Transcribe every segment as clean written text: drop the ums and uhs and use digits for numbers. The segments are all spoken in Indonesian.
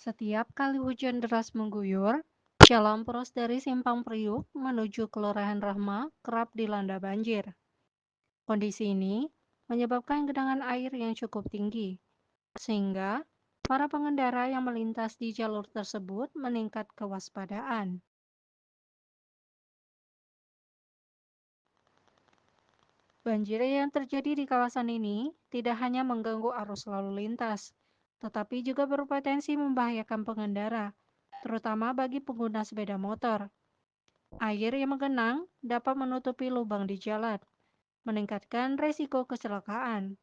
Setiap kali hujan deras mengguyur, jalan poros dari Simpang Priuk menuju Kelurahan Rahma kerap dilanda banjir. Kondisi ini menyebabkan genangan air yang cukup tinggi, sehingga para pengendara yang melintas di jalur tersebut meningkat kewaspadaan. Banjir yang terjadi di kawasan ini tidak hanya mengganggu arus lalu lintas, tetapi juga berpotensi membahayakan pengendara, terutama bagi pengguna sepeda motor. Air yang menggenang dapat menutupi lubang di jalan, meningkatkan resiko kecelakaan.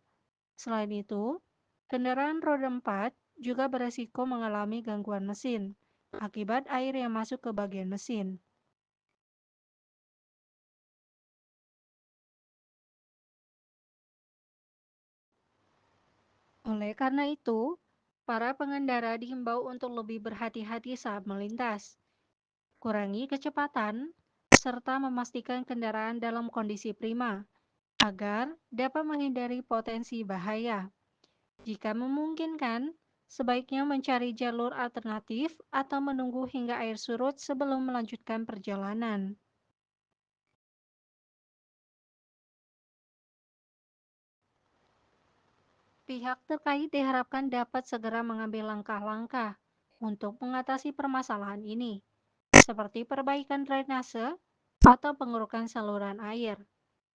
Selain itu, kendaraan roda 4 juga beresiko mengalami gangguan mesin akibat air yang masuk ke bagian mesin. Oleh karena itu, para pengendara diimbau untuk lebih berhati-hati saat melintas, kurangi kecepatan, serta memastikan kendaraan dalam kondisi prima agar dapat menghindari potensi bahaya. Jika memungkinkan, sebaiknya mencari jalur alternatif atau menunggu hingga air surut sebelum melanjutkan perjalanan. Pihak terkait diharapkan dapat segera mengambil langkah-langkah untuk mengatasi permasalahan ini, seperti perbaikan drainase atau pengurukan saluran air,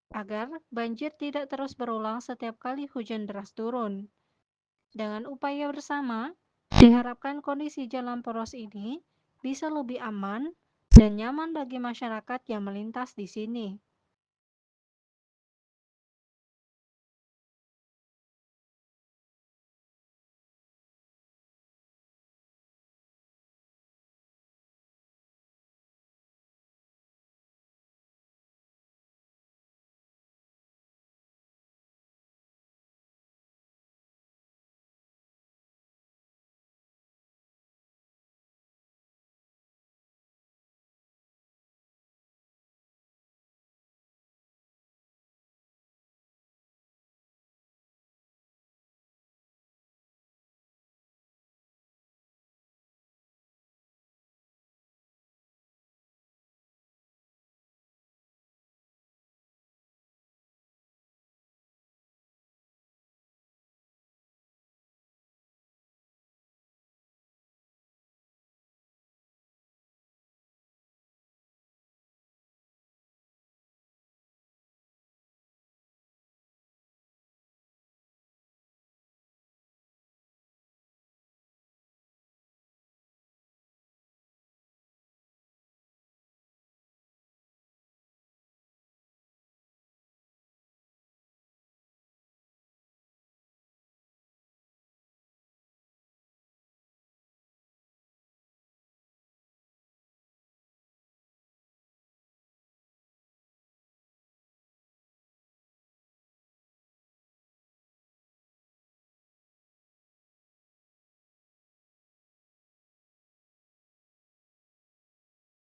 agar banjir tidak terus berulang setiap kali hujan deras turun. Dengan upaya bersama, diharapkan kondisi jalan poros ini bisa lebih aman dan nyaman bagi masyarakat yang melintas di sini.